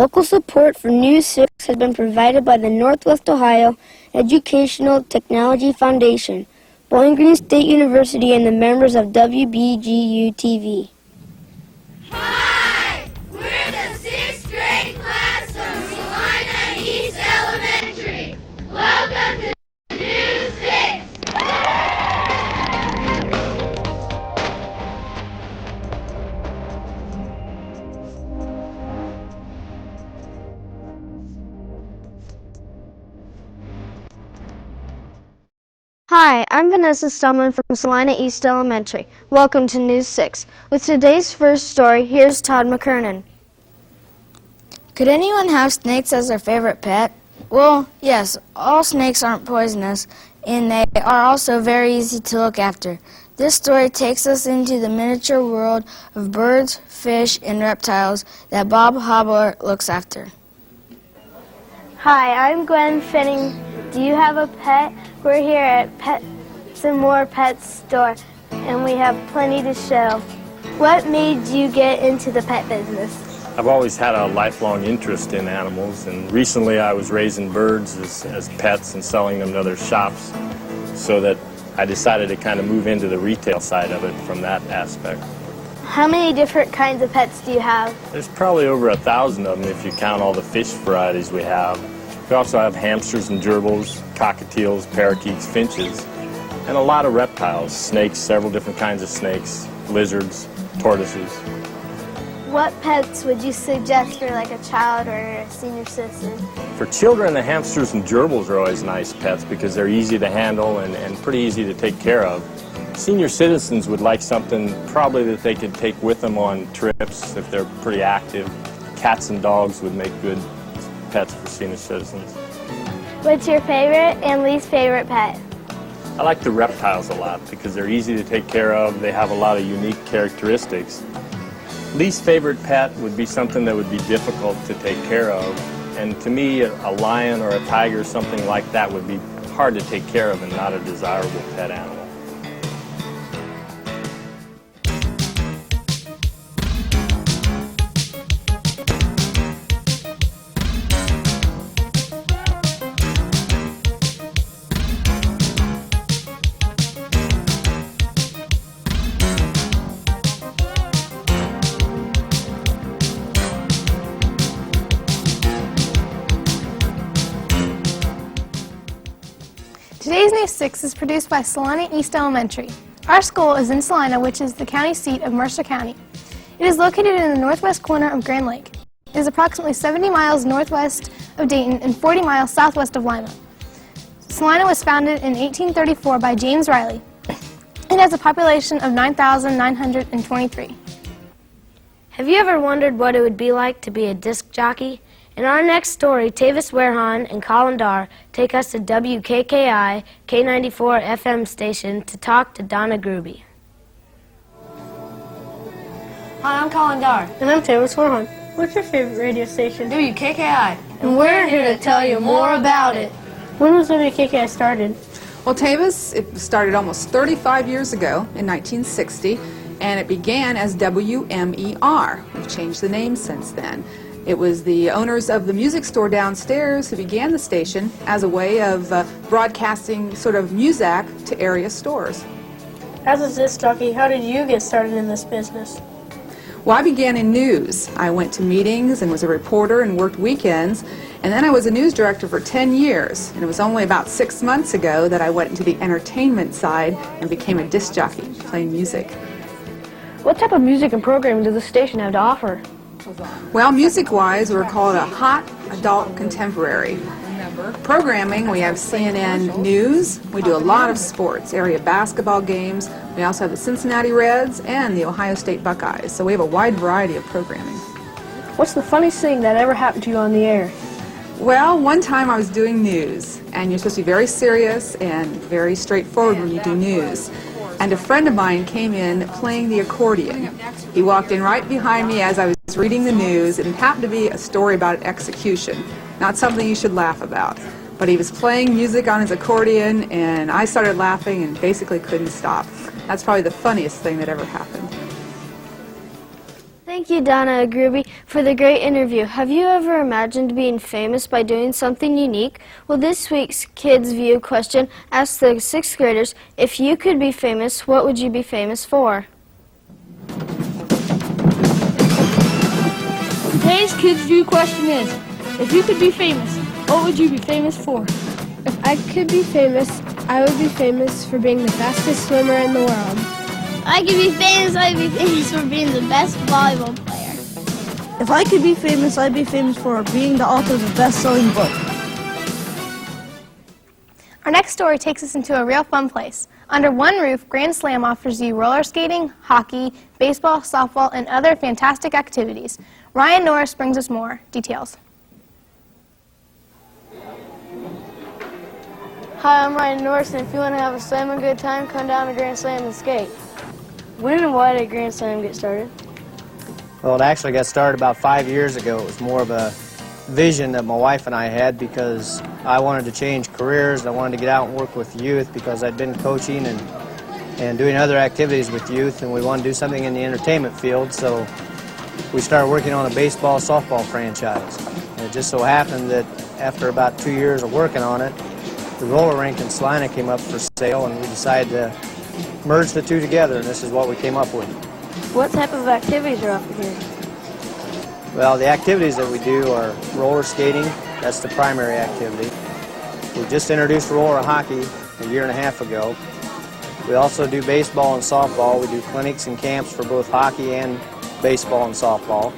Local support for News 6 has been provided by the Northwest Ohio Educational Technology Foundation, Bowling Green State University, and the members of WBGU-TV. Hi! We're the 6th grade class from Celina East Elementary. Welcome to News 6! Hi, I'm Vanessa Stumlin from Celina East Elementary. Welcome to News 6. With today's first story, here's Todd McKernan. Could anyone have snakes as their favorite pet? Well, yes, all snakes aren't poisonous, and they are also very easy to look after. This story takes us into the miniature world of birds, fish, and reptiles that Bob Hobbler looks after. Hi, I'm Gwen Finning. Do you have a pet? We're here at Pets and More Pets store, and we have plenty to show. What made you get into the pet business? I've always had a lifelong interest in animals, and recently I was raising birds as pets and selling them to other shops, so that I decided to kind of move into the retail side of it from that aspect. How many different kinds of pets do you have? There's probably over 1,000 of them if you count all the fish varieties we have. We also have hamsters and gerbils, cockatiels, parakeets, finches, and a lot of reptiles, snakes, several different kinds of snakes, lizards, tortoises. What pets would you suggest for like a child or a senior citizen? For children, the hamsters and gerbils are always nice pets because they're easy to handle and pretty easy to take care of. Senior citizens would like something probably that they could take with them on trips if they're pretty active. Cats and dogs would make good pets for senior citizens. What's your favorite and least favorite pet? I like the reptiles a lot because they're easy to take care of. They have a lot of unique characteristics. Least favorite pet would be something that would be difficult to take care of. And to me, a lion or a tiger, something like that, would be hard to take care of and not a desirable pet animal. Today's News 6 is produced by Celina East Elementary. Our school is in Salina, which is the county seat of Mercer County. It is located in the northwest corner of Grand Lake. It is approximately 70 miles northwest of Dayton and 40 miles southwest of Lima. Salina was founded in 1834 by James Riley. It has a population of 9,923. Have you ever wondered what it would be like to be a disc jockey? In our next story, Tavis Warehan and Colin Dar take us to WKKI K94 FM station to talk to Donna Gruby. Hi, I'm Colin Dar. And I'm Tavis Warehan. What's your favorite radio station? WKKI. And we're here to tell you more about it. When was WKKI started? Well, Tavis, it started almost 35 years ago in 1960, and it began as WMER. We've changed the name since then. It was the owners of the music store downstairs who began the station as a way of broadcasting sort of music to area stores. As a disc jockey, how did you get started in this business? Well, I began in news. I went to meetings and was a reporter and worked weekends, and then I was a news director for 10 years, and it was only about 6 months ago that I went into the entertainment side and became a disc jockey, playing music. What type of music and programming does the station have to offer? Well, music-wise, we're called a hot adult contemporary. Programming, we have CNN News. We do a lot of sports, area basketball games. We also have the Cincinnati Reds and the Ohio State Buckeyes. So we have a wide variety of programming. What's the funniest thing that ever happened to you on the air? Well, one time I was doing news, and you're supposed to be very serious and very straightforward when you do news. And a friend of mine came in playing the accordion. He walked in right behind me as I was reading the news, and it happened to be a story about an execution. Not something you should laugh about. But he was playing music on his accordion, and I started laughing and basically couldn't stop. That's probably the funniest thing that ever happened. Thank you, Donna Agruby, for the great interview. Have you ever imagined being famous by doing something unique? Well, this week's Kids View question asks the 6th graders, if you could be famous, what would you be famous for? Today's Kids View question is, if you could be famous, what would you be famous for? If I could be famous, I would be famous for being the fastest swimmer in the world. I could be famous, I'd be famous for being the best volleyball player. If I could be famous, I'd be famous for being the author of a best-selling book. Our next story takes us into a real fun place. Under one roof, Grand Slam offers you roller skating, hockey, baseball, softball, and other fantastic activities. Ryan Norris brings us more details. Hi, I'm Ryan Norris, and if you want to have a slam and good time, come down to Grand Slam and skate. When and why did Grand Slam get started? Well, it actually got started about 5 years ago. It was more of a vision that my wife and I had because I wanted to change careers. I wanted to get out and work with youth because I'd been coaching and doing other activities with youth, and we wanted to do something in the entertainment field, so we started working on a baseball softball franchise. And it just so happened that after about 2 years of working on it, the roller rink in Salina came up for sale, and we decided to merge the two together, and this is what we came up with. What type of activities are offered here? Well, the activities that we do are roller skating. That's the primary activity. We just introduced roller hockey a year and a half ago. We also do baseball and softball. We do clinics and camps for both hockey and baseball and softball.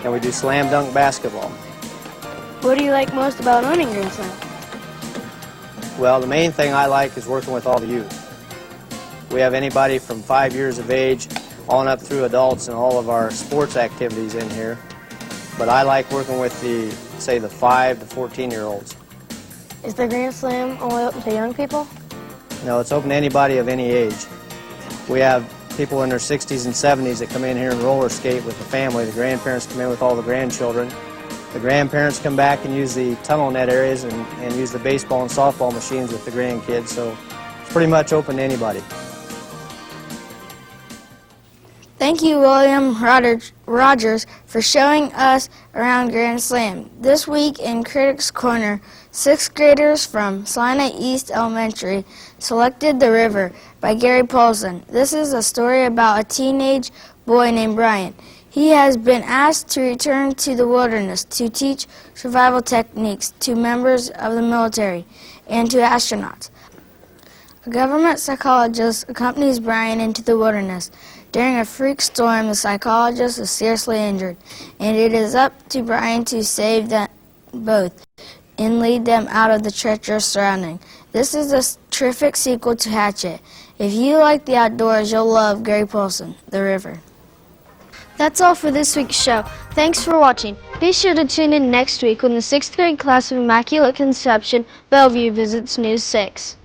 And we do slam dunk basketball. What do you like most about owning Grand Slam? Well, the main thing I like is working with all the youth. We have anybody from 5 years of age on up through adults in all of our sports activities in here. But I like working with the 5 to 14-year-olds. Is the Grand Slam only open to young people? No, it's open to anybody of any age. We have people in their 60s and 70s that come in here and roller skate with the family. The grandparents come in with all the grandchildren. The grandparents come back and use the tunnel net areas and use the baseball and softball machines with the grandkids, so it's pretty much open to anybody. Thank you, William Rogers, for showing us around Grand Slam. This week in Critics Corner, 6th graders from Celina East Elementary selected The River by Gary Paulson. This is a story about a teenage boy named Brian. He has been asked to return to the wilderness to teach survival techniques to members of the military and to astronauts. A government psychologist accompanies Brian into the wilderness. During a freak storm, the psychologist is seriously injured, and it is up to Brian to save them both and lead them out of the treacherous surrounding. This is a terrific sequel to Hatchet. If you like the outdoors, you'll love Gary Paulson, The River. That's all for this week's show. Thanks for watching. Be sure to tune in next week when the 6th grade class of Immaculate Conception, Bellevue, visits News 6.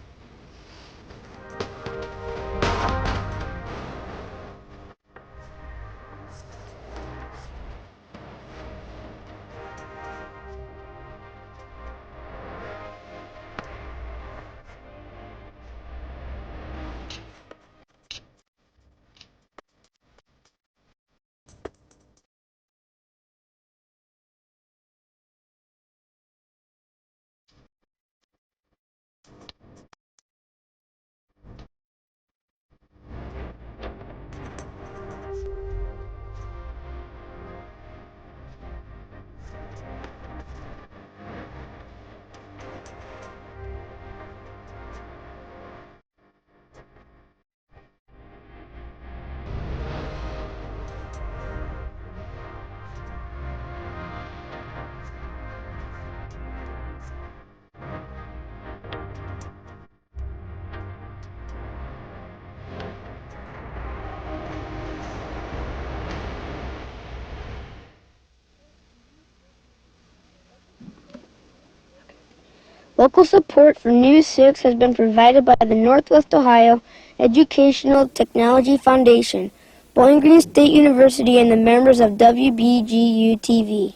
Local support for News 6 has been provided by the Northwest Ohio Educational Technology Foundation, Bowling Green State University, and the members of WBGU-TV.